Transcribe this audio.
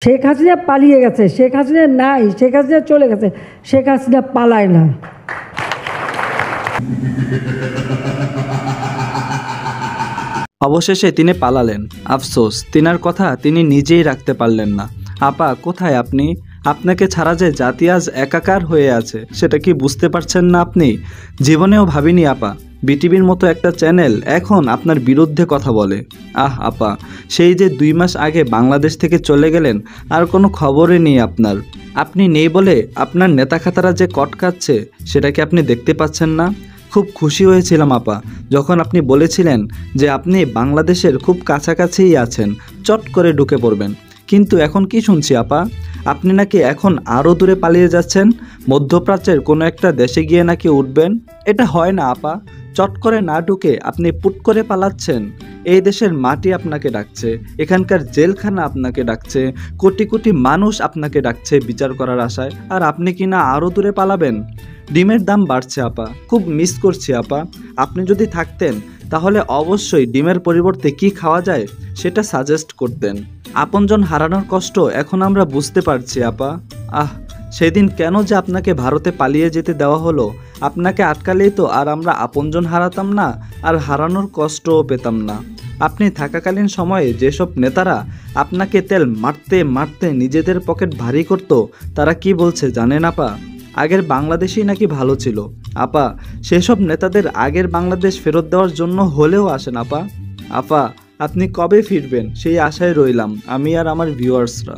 শেখ হাসিনা পালিয়ে গেছে, শেখ হাসিনা নাই, শেখ হাসিনা চলে গেছে, শেখ হাসিনা পালায় না। অবশেষে তিনি পালালেন। আফসোস, তিনার কথা তিনি নিজেই রাখতে পারলেন না। আপা, কোথায় আপনি? আপনাকে ছাড়া যে জাতি আজ একাকার হয়ে আছে, সেটা কি বুঝতে পারছেন না আপনি? জীবনেও ভাবিনি আপা, বিটিভির মতো একটা চ্যানেল এখন আপনার বিরুদ্ধে কথা বলে। আহ আপা, সেই যে 2 মাস আগে বাংলাদেশ থেকে চলে গেলেন, আর কোনো খবরই নেই আপনার। আপনি নেই বলে আপনার নেতাখাতারা যে কটকাচ্ছে, সেটা কি আপনি দেখতে পাচ্ছেন না? খুব খুশি হয়েছিলাম আপা, যখন আপনি বলেছিলেন যে আপনি বাংলাদেশের খুব কাছাকাছিই আছেন, চট করে ঢুকে পড়বেন। কিন্তু এখন কি শুনছি আপা, আপনি নাকি এখন আরও দূরে পালিয়ে যাচ্ছেন, মধ্যপ্রাচ্যের কোনো একটা দেশে গিয়ে নাকি উঠবেন। এটা হয় না আপা, চট করে না ঢুকে আপনি পুট করে পালাচ্ছেন। এই দেশের মাটি আপনাকে ডাকছে, এখানকার জেলখানা আপনাকে ডাকছে, কোটি কোটি মানুষ আপনাকে ডাকছে বিচার করার আশায়, আর আপনি কি না আরও দূরে পালাবেন? ডিমের দাম বাড়ছে আপা, খুব মিস করছি আপা। আপনি যদি থাকতেন তাহলে অবশ্যই ডিমের পরিবর্তে কি খাওয়া যায় সেটা সাজেস্ট করতেন। আপনজন হারানোর কষ্ট এখন আমরা বুঝতে পারছি আপা। সেদিন কেন যে আপনাকে ভারতে পালিয়ে যেতে দেওয়া হলো, আপনাকে আটকালেই তো আর আমরা আপনজন হারাতাম না, আর হারানোর কষ্টও পেতাম না। আপনি থাকাকালীন সময়ে যেসব নেতারা আপনাকে তেল মারতে মারতে নিজেদের পকেট ভারী করত, তারা কি বলছে জানেন আপা? আগের বাংলাদেশই নাকি ভালো ছিল। আপা, সেসব নেতাদের আগের বাংলাদেশ ফেরত দেওয়ার জন্য হলেও আসেন আপা। আপা, আপনি কবে ফিরবেন সেই আশায় রইলাম আমি আর আমার ভিউয়ার্সরা।